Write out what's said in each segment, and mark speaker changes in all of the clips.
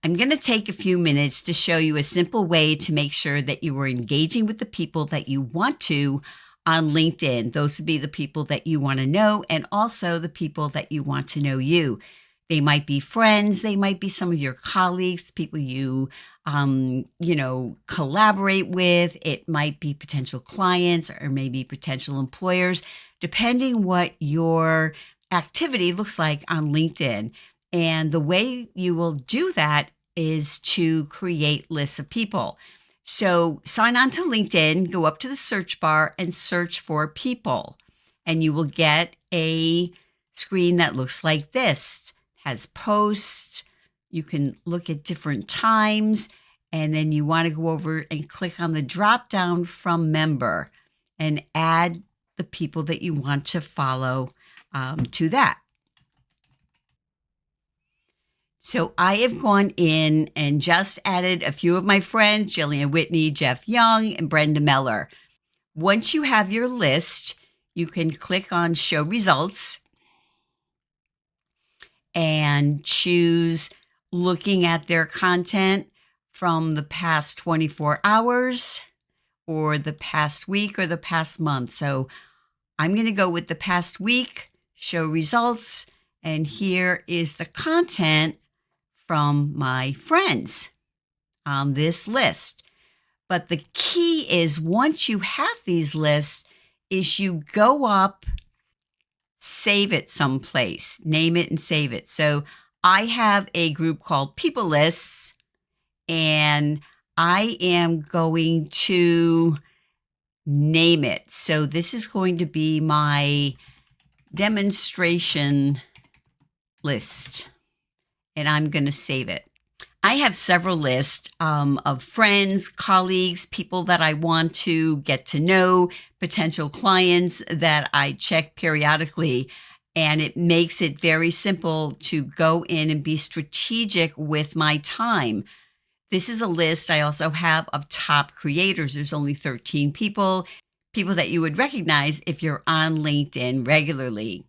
Speaker 1: I'm going to take a few minutes to show you a simple way to make sure that you are engaging with the people that you want to on LinkedIn. Those would be the people that you want to know and also the people that you want to know you. They might be friends. They might be some of your colleagues, people you, collaborate with. It might be potential clients or maybe potential employers, depending what your activity looks like on LinkedIn. And the way you will do that is to create lists of people. So sign on to LinkedIn, go up to the search bar and search for people. And you will get a screen that looks like this. Has posts. You can look at different times. And then you want to go over and click on the drop down from member and add the people that you want to follow to that. So I have gone in and just added a few of my friends, Jillian Whitney, Jeff Young, and Brenda Meller. Once you have your list, you can click on Show Results and choose looking at their content from the past 24 hours or the past week or the past month. So I'm going to go with the past week, Show Results, and here is the content from my friends on this list. But the key is once you have these lists is you go up, save it someplace, name it and save it. So I have a group called People Lists, and I am going to name it. So this is going to be my demonstration list. And I'm going to save it. I have several lists of friends, colleagues, people that I want to get to know, potential clients that I check periodically. And it makes it very simple to go in and be strategic with my time. This is a list I also have of top creators. There's only 13 people that you would recognize if you're on LinkedIn regularly.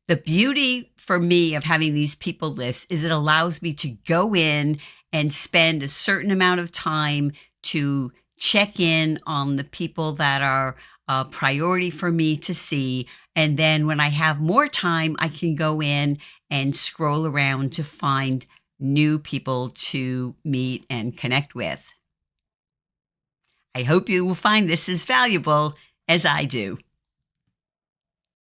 Speaker 1: The beauty for me of having these people lists is it allows me to go in and spend a certain amount of time to check in on the people that are a priority for me to see. And then when I have more time, I can go in and scroll around to find new people to meet and connect with. I hope you will find this as valuable as I do.